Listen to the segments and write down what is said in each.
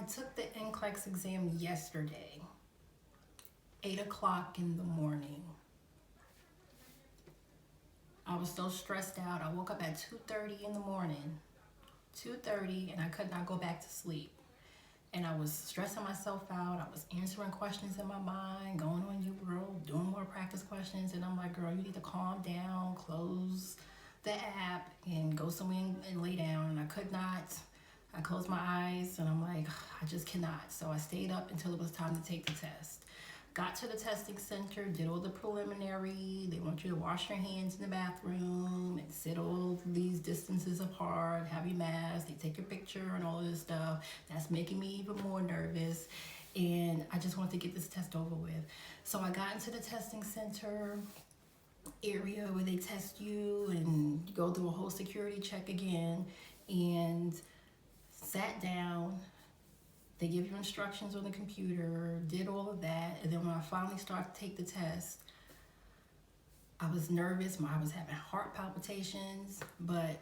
took the NCLEX exam yesterday, 8 o'clock in the morning. I was so stressed out. I woke up at 2:30 in the morning, 2:30, and I could not go back to sleep. And I was stressing myself out. I was answering questions in my mind, going on Uworld, doing more practice questions. And I'm like, girl, you need to calm down, close the app, and go somewhere and lay down. And I could not. I closed my eyes, and I'm like, I just cannot. So I stayed up until it was time to take the test. Got to the testing center, did all the preliminary. They want you to wash your hands in the bathroom and sit all these distances apart, have your mask, they take your picture and all of this stuff. That's making me even more nervous. And I just want to get this test over with. So I got into the testing center area where they test you and go through a whole security check again, and sat down. They give you instructions on the computer, did all of that, and then when I finally started to take the test, I was nervous. I was having heart palpitations, but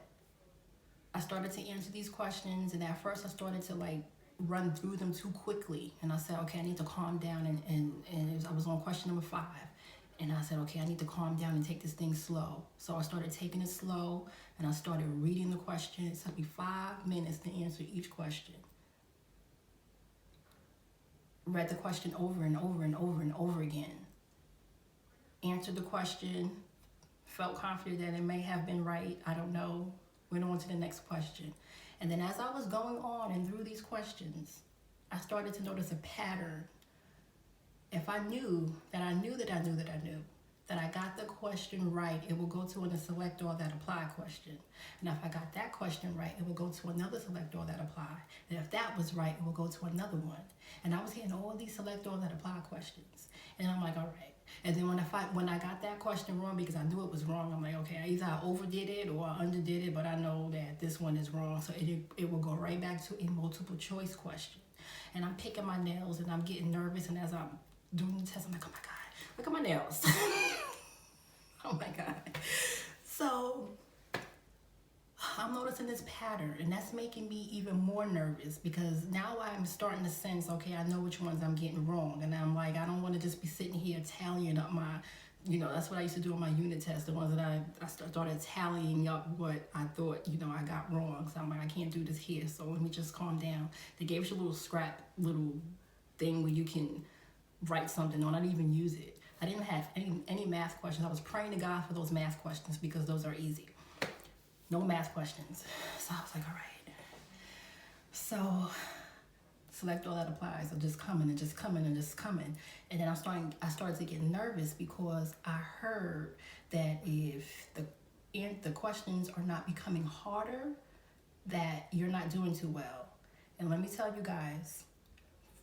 I started to answer these questions, and at first I started to run through them too quickly, and I said, okay, I need to calm down, and I was on question number 5, and I said, okay, I need to calm down and take this thing slow. So I started taking it slow, and I started reading the question. It took me 5 minutes to answer each question. Read the question over and over and over and over again. Answered the question, felt confident that it may have been right, I don't know. Went on to the next question. And then as I was going on and through these questions, I started to notice a pattern. If I knew that I knew that I knew that I knew that I got the question right, it will go to a select all that apply question. And if I got that question right, it will go to another select all that apply. And if that was right, it will go to another one. And I was hitting all these select all that apply questions. And I'm like, all right. And then when I got that question wrong, because I knew it was wrong, I'm like, okay, either I overdid it or I underdid it, but I know that this one is wrong. So it will go right back to a multiple choice question. And I'm picking my nails and I'm getting nervous. And as I'm doing the test, I'm like, oh my God, look at my nails. Oh my God. So I'm noticing this pattern, and that's making me even more nervous, because now I'm starting to sense, okay, I know which ones I'm getting wrong. And I'm like, I don't want to just be sitting here tallying up my, that's what I used to do on my unit test, the ones that I started tallying up what I thought, I got wrong. So I'm like, I can't do this here. So let me just calm down. They gave us a little little thing where you can write something on. I didn't even use it. I didn't have any math questions. I was praying to God for those math questions because those are easy. No math questions. So I was like, all right. So select all that applies. So just coming and just coming and just coming. And then I started to get nervous because I heard that if the questions are not becoming harder, that you're not doing too well. And let me tell you guys,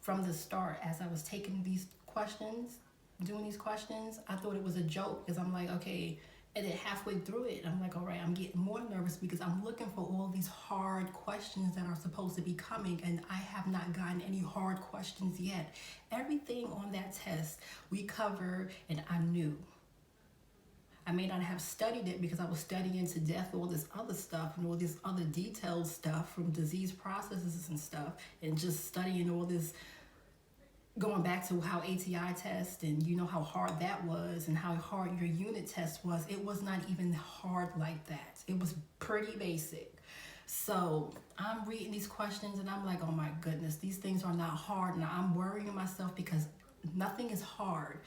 from the start, as I was taking these questions, doing these questions, I thought it was a joke, because I'm like, okay. And then halfway through it, I'm like, all right, I'm getting more nervous because I'm looking for all these hard questions that are supposed to be coming, and I have not gotten any hard questions yet. Everything on that test we covered, and I knew. I may not have studied it because I was studying to death all this other stuff and all this other detailed stuff from disease processes and stuff, and just studying all this, going back to how ATI test, and how hard that was and how hard your unit test was. It was not even hard like that. It was pretty basic. So I'm reading these questions and I'm like, oh my goodness, these things are not hard. And I'm worrying myself because nothing is hard.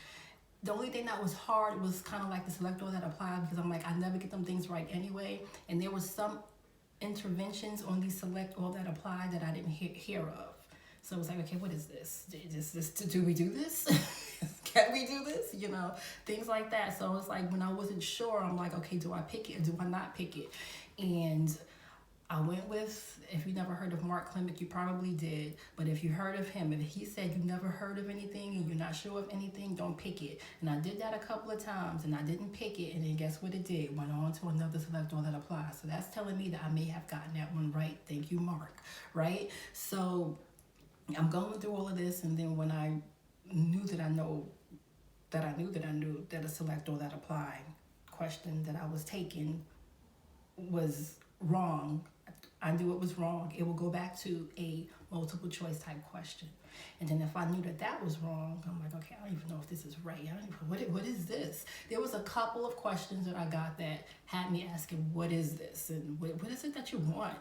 The only thing that was hard was kind of like the select all that applied, because I'm like, I never get them things right anyway. And there was some interventions on these select all that apply that I didn't hear of. So it was like, okay, what is this? Do we do this? Can we do this? Things like that. So it's like, when I wasn't sure, I'm like, okay, do I pick it or do I not pick it? And I went with, if you never heard of Mark Klimek, you probably did. But if you heard of him, if he said you never heard of anything and you're not sure of anything, don't pick it. And I did that a couple of times and I didn't pick it. And then guess what it did? Went on to another select all that applies. So that's telling me that I may have gotten that one right. Thank you, Mark. Right? So I'm going through all of this, and then when I knew that I knew that a select all that apply question that I was taking was wrong, I knew it was wrong. It will go back to a multiple choice type question. And then if I knew that that was wrong, I'm like, okay, I don't even know if this is right. I don't even, what is this? There was a couple of questions that I got that had me asking, what is this? And what is it that you want?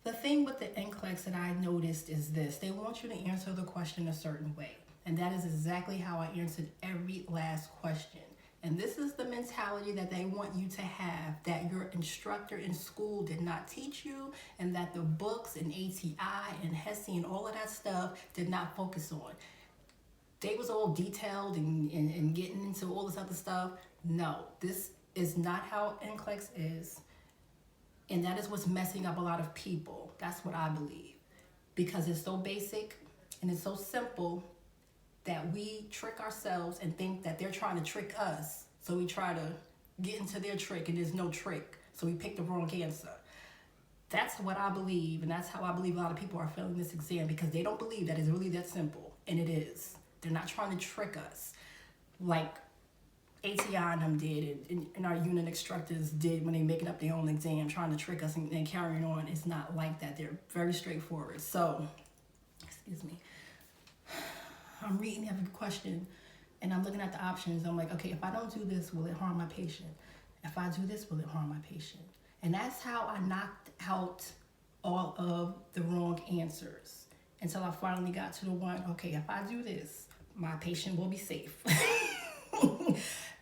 The thing with the NCLEX that I noticed is this. They want you to answer the question a certain way. And that is exactly how I answered every last question. And this is the mentality that they want you to have, that your instructor in school did not teach you, and that the books and ATI and HESI and all of that stuff did not focus on. They was all detailed and getting into all this other stuff. No, this is not how NCLEX is. And that is what's messing up a lot of people. That's what I believe. Because it's so basic and it's so simple that we trick ourselves and think that they're trying to trick us. So we try to get into their trick and there's no trick. So we pick the wrong answer. That's what I believe, and that's how I believe a lot of people are failing this exam, because they don't believe that it's really that simple, and it is. They're not trying to trick us like ATI and them did, and our unit instructors did when they making up their own exam, trying to trick us and carrying on. It's not like that. They're very straightforward. So, excuse me. I'm reading every question and I'm looking at the options. I'm like, okay, if I don't do this, will it harm my patient? If I do this, will it harm my patient? And that's how I knocked out all of the wrong answers until I finally got to the one, okay, if I do this, my patient will be safe.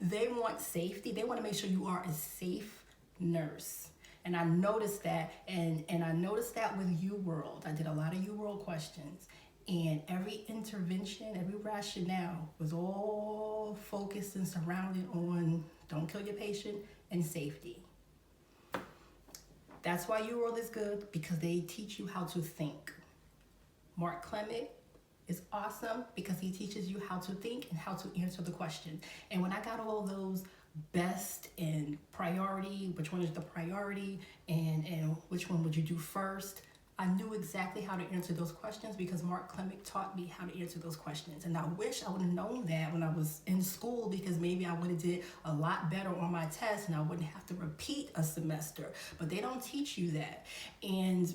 They want safety. They want to make sure you are a safe nurse. And I noticed that, and I noticed that with Uworld. I did a lot of Uworld questions. And every intervention, every rationale was all focused and surrounded on don't kill your patient and safety. That's why Uworld is good, because they teach you how to think. Mark Clement is awesome because he teaches you how to think and how to answer the question. And when I got all those best and priority, which one is the priority, and which one would you do first, I knew exactly how to answer those questions because Mark Clement taught me how to answer those questions. And I wish I would have known that when I was in school, because maybe I would have did a lot better on my test and I wouldn't have to repeat a semester. But they don't teach you that. And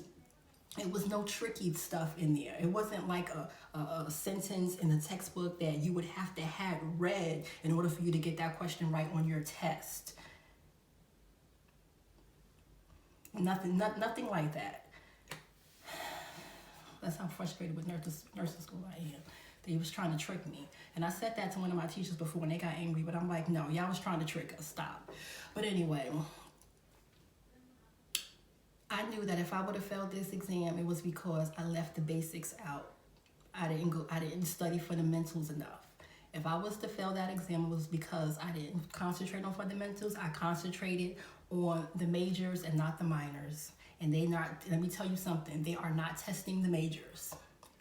it was no tricky stuff in there. It wasn't like a sentence in the textbook that you would have to have read in order for you to get that question right on your test. Nothing like that. That's how frustrated with nursing school I am. They was trying to trick me. And I said that to one of my teachers before and they got angry, but I'm like, no, y'all was trying to trick us, stop. But anyway, I knew that if I would have failed this exam, it was because I left the basics out. I didn't study fundamentals enough. If I was to fail that exam, it was because I didn't concentrate on fundamentals. I concentrated on the majors and not the minors. And let me tell you something, they are not testing the majors.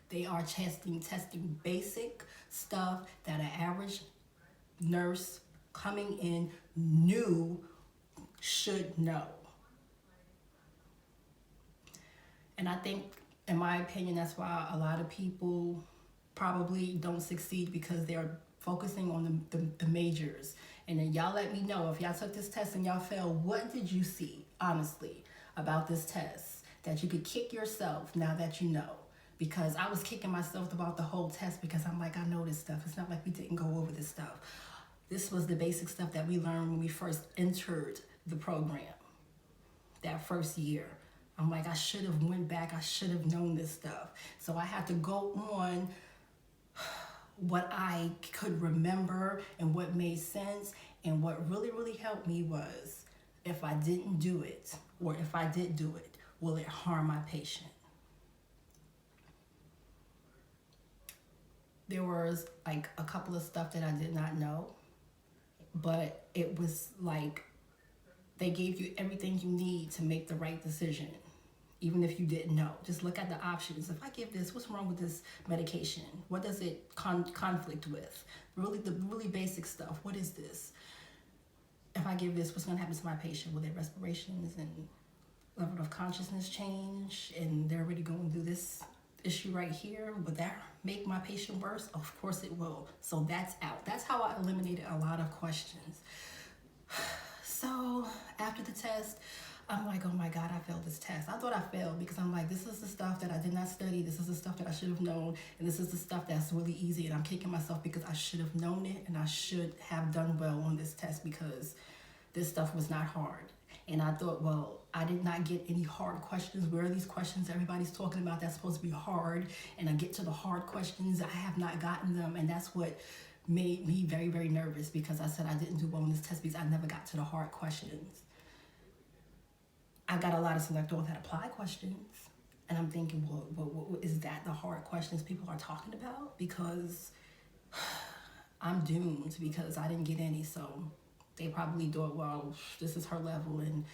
They are testing basic stuff that an average nurse coming in new should know. And I think, in my opinion, that's why a lot of people probably don't succeed, because they're focusing on the majors. And then y'all let me know, if y'all took this test and y'all failed, what did you see, honestly, about this test that you could kick yourself now that you know? Because I was kicking myself about the whole test because I'm like, I know this stuff. It's not like we didn't go over this stuff. This was the basic stuff that we learned when we first entered the program, that first year. I'm like, I should have went back. I should have known this stuff. So I had to go on what I could remember and what made sense. And what really, really helped me was, if I didn't do it, or if I did do it, will it harm my patient? There was like a couple of stuff that I did not know, but it was like they gave you everything you need to make the right decision, even if you didn't know. Just look at the options. If I give this, what's wrong with this medication? What does it conflict with? The really basic stuff. What is this? If I give this, what's going to happen to my patient? Will their respirations and level of consciousness change? And they're already going through this issue right here. Would that make my patient worse? Of course it will. So that's out. That's how I eliminated a lot of questions. So after the test, I'm like, oh my God, I failed this test. I thought I failed because I'm like, this is the stuff that I did not study. This is the stuff that I should have known. And this is the stuff that's really easy. And I'm kicking myself because I should have known it. And I should have done well on this test because this stuff was not hard. And I thought, well, I did not get any hard questions. Where are these questions everybody's talking about that's supposed to be hard? And I get to the hard questions. I have not gotten them. And that's what made me very, very nervous because I said I didn't do well on this test because I never got to the hard questions. I got a lot of select all that apply questions. And I'm thinking, well, is that the hard questions people are talking about? Because I'm doomed because I didn't get any. So they probably thought, well, this is her level and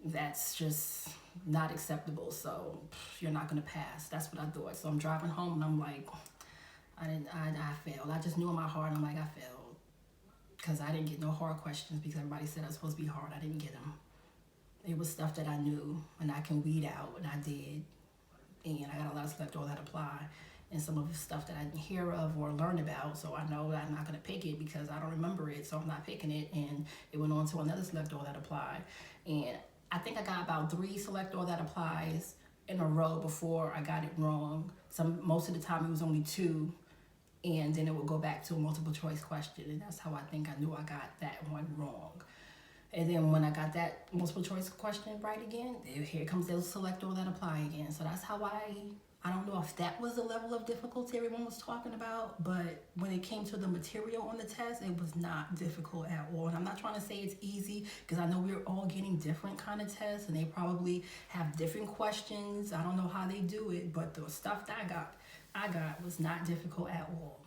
that's just not acceptable. So you're not going to pass. That's what I thought. So I'm driving home and I'm like, I failed. I just knew in my heart, I'm like, I failed. Because I didn't get no hard questions because everybody said I was supposed to be hard. I didn't get them. It was stuff that I knew and I can weed out, and I did. And I got a lot of select all that apply, and some of the stuff that I didn't hear of or learn about, so I know that I'm not going to pick it because I don't remember it, so I'm not picking it. And it went on to another select all that apply. And I think I got about 3 select all that applies in a row before I got it wrong. Most of the time it was only 2, and then it would go back to a multiple choice question, and that's how I think I knew I got that one wrong. And then when I got that multiple choice question right again, here comes those select all that apply again. So that's how I don't know if that was the level of difficulty everyone was talking about, but when it came to the material on the test, it was not difficult at all. And I'm not trying to say it's easy because I know we're all getting different kind of tests and they probably have different questions. I don't know how they do it, but the stuff that I got was not difficult at all.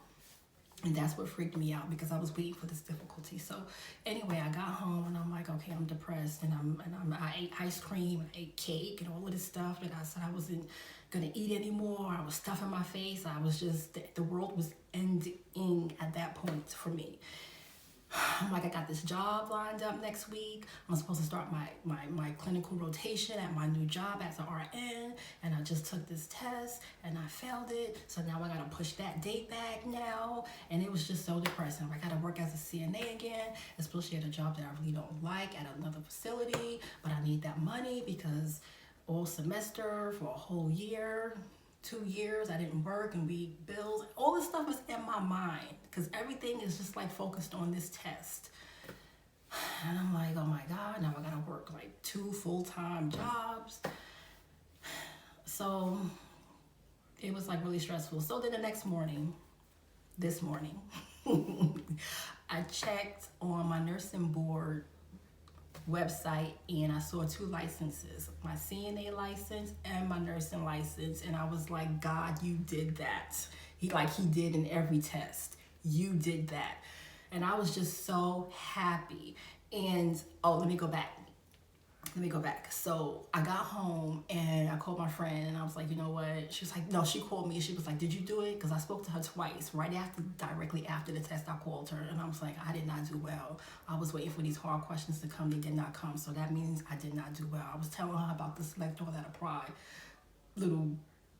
And that's what freaked me out because I was waiting for this difficulty. So anyway, I got home and I'm like, okay, I'm depressed, and I ate ice cream, I ate cake, and all of this stuff that I said I wasn't gonna eat anymore. I was stuffing my face. I was just, the world was ending at that point for me. I'm like, I got this job lined up next week. I'm supposed to start my clinical rotation at my new job as an RN, and I just took this test and I failed it. So now I gotta push that date back now, and it was just so depressing. I gotta work as a CNA again, especially at a job that I really don't like at another facility, but I need that money because all semester for a whole year, 2 years, I didn't work and we bills. All this stuff is in my mind because everything is just like focused on this test. And I'm like, oh my God, now I gotta work like 2 full-time jobs. So it was like really stressful. So then the next morning, this morning, I checked on my nursing board website and I saw 2 licenses, my CNA license and my nursing license, and I was like, God, you did that. He did in every test. You did that. And I was just so happy. And let me go back. So I got home and I called my friend and I was like, you know what? She was like, no, she called me. She was like, did you do it? Because I spoke to her twice. Directly after the test, I called her and I was like, I did not do well. I was waiting for these hard questions to come. They did not come. So that means I did not do well. I was telling her about the select all that apply little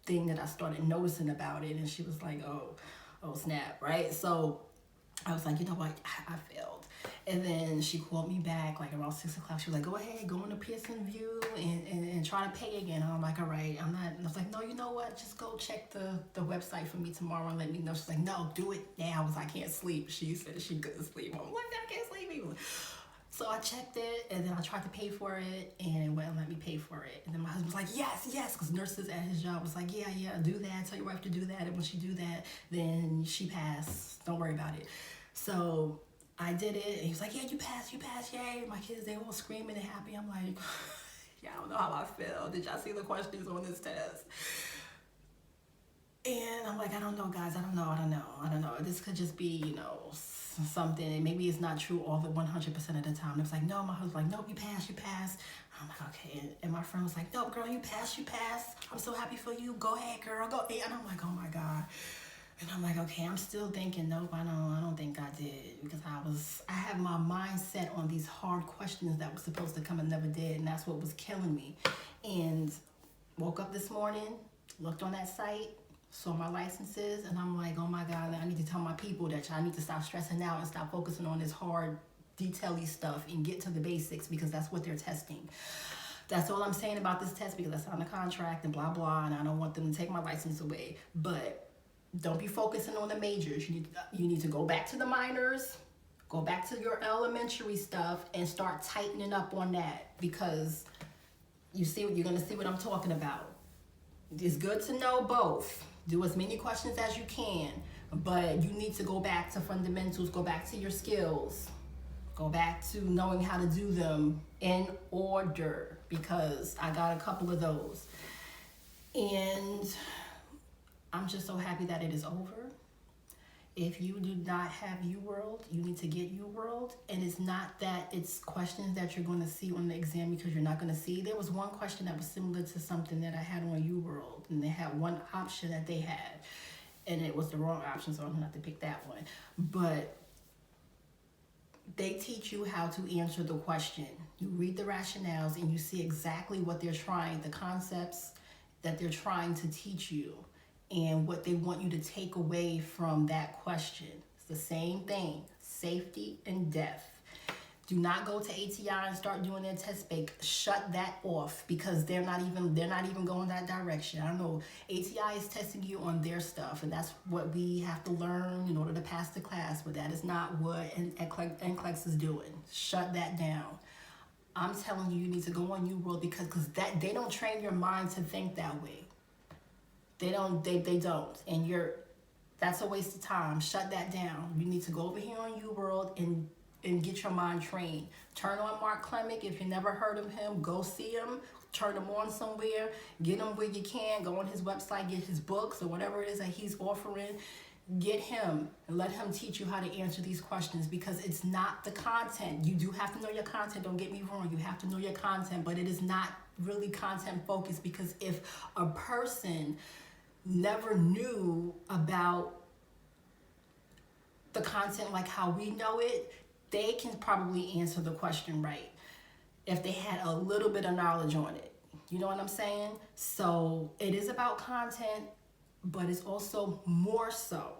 thing that I started noticing about it. And she was like, oh snap, right? So I was like, you know what? I failed. And then she called me back like around 6 o'clock. She was like, go ahead, go into Pearson View and try to pay again. And I'm like, all right, I'm not. And I was like, no, you know what? Just go check the website for me tomorrow and let me know. She's like, no, do it now because I can't sleep. She said she couldn't sleep. I'm like, I can't sleep either. So I checked it and then I tried to pay for it and it wouldn't let me pay for it. And then my husband was like, yes, because nurses at his job was like, yeah, do that. Tell your wife to do that. And when she do that, then she passed. Don't worry about it. So I did it, and he was like, yeah, you passed, yay. My kids, they all screaming and happy. I'm like, yeah, I don't know how I feel. Did y'all see the questions on this test? And I'm like, I don't know, guys, I don't know. This could just be, something. Maybe it's not true all the 100% of the time. It was like, no, my husband's like, no, you passed. I'm like, okay. And my friend was like, no, girl, you passed. I'm so happy for you. Go ahead, girl, go. And I'm like, oh my God. And I'm like, okay, I'm still thinking, nope, I don't think I did, because I had my mind set on these hard questions that were supposed to come and never did, and that's what was killing me. And woke up this morning, looked on that site, saw my licenses, and I'm like, oh my God, I need to tell my people that I need to stop stressing out and stop focusing on this hard, detail-y stuff and get to the basics because that's what they're testing. That's all I'm saying about this test, because I signed a contract and blah, blah, and I don't want them to take my license away. But don't be focusing on the majors. You need to go back to the minors, go back to your elementary stuff, and start tightening up on that, because you're going to see what I'm talking about. It's good to know both. Do as many questions as you can, but you need to go back to fundamentals, go back to your skills, go back to knowing how to do them in order, because I got a couple of those. And I'm just so happy that it is over. If you do not have Uworld, you need to get Uworld. And it's not that it's questions that you're going to see on the exam, because you're not going to see. There was one question that was similar to something that I had on Uworld, and they had one option that they had, and it was the wrong option, so I'm going to have to pick that one. But they teach you how to answer the question. You read the rationales and you see exactly what they're trying, the concepts that they're trying to teach you, and what they want you to take away from that question. It's the same thing, safety and death. Do not go to ATI and start doing their test bank. Shut that off, because they're not even going that direction. I know ATI is testing you on their stuff, and that's what we have to learn in order to pass the class, but that is not what NCLEX is doing. Shut that down. I'm telling you, you need to go on Uworld, because that they don't train your mind to think that way. They don't, and that's a waste of time. Shut that down. You need to go over here on Uworld and get your mind trained. Turn on Mark Clemick. If you never heard of him, go see him. Turn him on somewhere. Get him where you can. Go on his website, get his books or whatever it is that he's offering. Get him and let him teach you how to answer these questions, because it's not the content. You do have to know your content. Don't get me wrong. You have to know your content, but it is not really content focused, because if a person never knew about the content like how we know it, they can probably answer the question right if they had a little bit of knowledge on it. You know what I'm saying? So it is about content, but it's also more so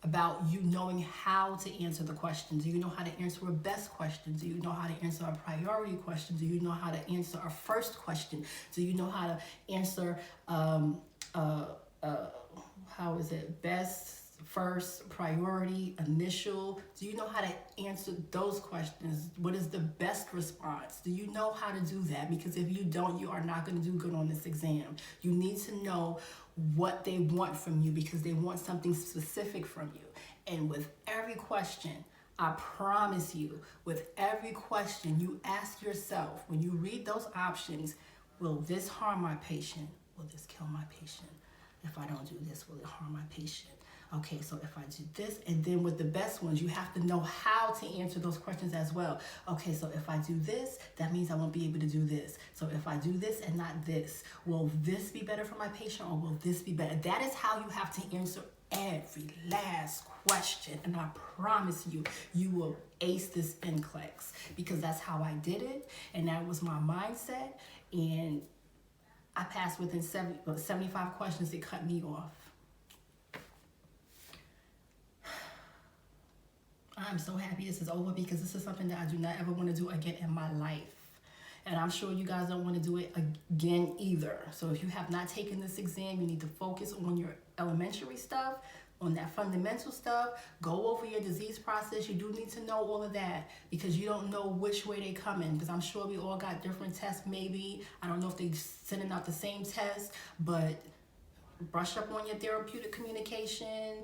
about you knowing how to answer the questions. Do you know how to answer a best question? Do you know how to answer a priority question? Do you know how to answer a first question? Do you know how to answer best, first, priority, initial? Do you know how to answer those questions? What is the best response? Do you know how to do that? Because if you don't, you are not going to do good on this exam. You need to know what they want from you, because they want something specific from you. And with every question, I promise you, with every question you ask yourself, when you read those options, will this harm my patient? Will this kill my patient? If I don't do this, will it harm my patient? Okay, so if I do this, and then with the best ones, you have to know how to answer those questions as well. Okay, so if I do this, that means I won't be able to do this. So if I do this and not this, will this be better for my patient, or will this be better? That is how you have to answer every last question. And I promise you, you will ace this NCLEX, because that's how I did it. And that was my mindset. And I passed within 75 questions. It cut me off. I'm so happy this is over, because this is something that I do not ever want to do again in my life. And I'm sure you guys don't want to do it again either. So if you have not taken this exam, you need to focus on your elementary stuff, on that fundamental stuff. Go over your disease process. You do need to know all of that, because you don't know which way they come in. Because I'm sure we all got different tests maybe. I don't know if they're sending out the same test, but brush up on your therapeutic communication,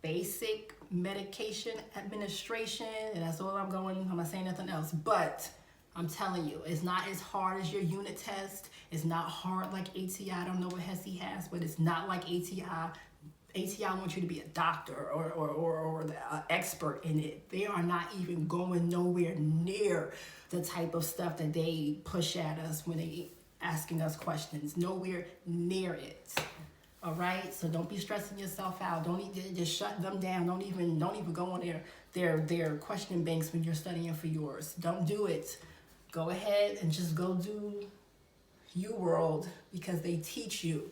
basic medication administration, and that's all I'm not saying nothing else. But I'm telling you, it's not as hard as your unit test. It's not hard like ATI. I don't know what HESI has, but it's not like ATI. ATI wants you to be a doctor or the expert in it. They are not even going nowhere near the type of stuff that they push at us when they asking us questions. Nowhere near it. All right, so don't be stressing yourself out. Don't just shut them down. Don't even go on their question banks when you're studying for yours. Don't do it. Go ahead and just go do Uworld, because they teach you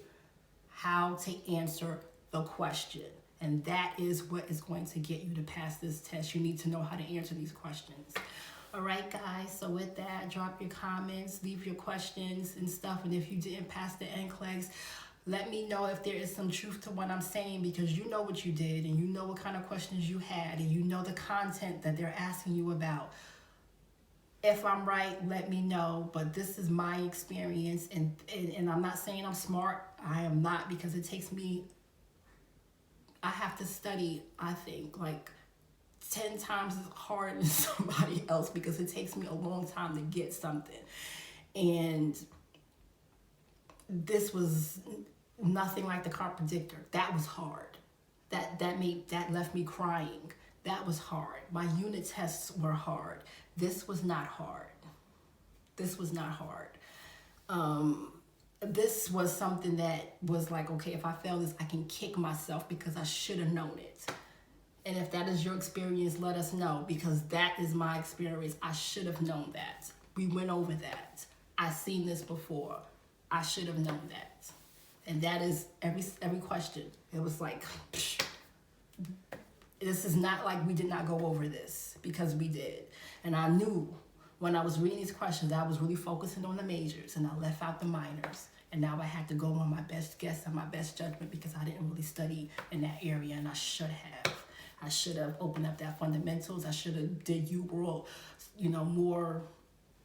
how to answer the question, and that is what is going to get you to pass this test. You need to know how to answer these questions. All right, guys. So with that, drop your comments, leave your questions and stuff. And if you didn't pass the NCLEX, let me know if there is some truth to what I'm saying, because you know what you did and you know what kind of questions you had and you know the content that they're asking you about. If I'm right, let me know. But this is my experience, and I'm not saying I'm smart. I am not, because it takes me, I have to study, I think, like 10 times as hard as somebody else, because it takes me a long time to get something. And this was nothing like the contradictor. That was hard. That left me crying. That was hard. My unit tests were hard. This was not hard. This was not hard. This was something that was like, okay, if I fail this, I can kick myself because I should have known it. And if that is your experience, let us know, because that is my experience. I should have known that. We went over that. I've seen this before. I should have known that. And that is every question. It was like, psh, this is not like we did not go over this, because we did. And I knew when I was reading these questions, I was really focusing on the majors and I left out the minors. And now I had to go on my best guess and my best judgment, because I didn't really study in that area, and I should have. I should have opened up that fundamentals. I should have did Uworld, more.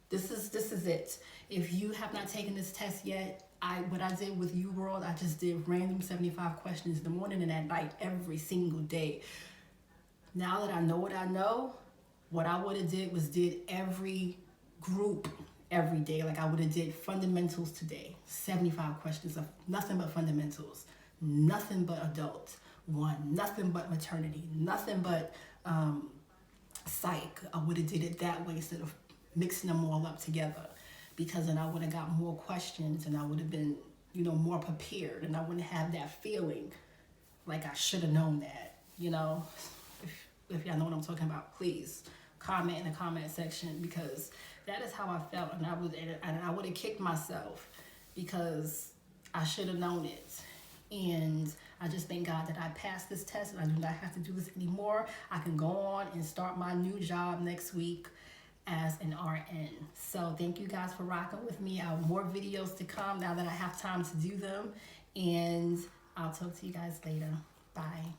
This is it. If you have not taken this test yet, what I did with Uworld, I just did random 75 questions in the morning and at night every single day. Now that I know what I would have did every group every day. Like I would have did fundamentals today, 75 questions of nothing but fundamentals, nothing but adult. Nothing but maternity, nothing but psych. I would have did it that way instead of mixing them all up together, because then I would have got more questions and I would have been, more prepared, and I wouldn't have that feeling like I should have known that. If y'all know what I'm talking about, please comment in the comment section, because that is how I felt, and I would have kicked myself because I should have known it. And I just thank God that I passed this test and I do not have to do this anymore. I can go on and start my new job next week as an RN. So thank you guys for rocking with me. I have more videos to come now that I have time to do them. And I'll talk to you guys later. Bye.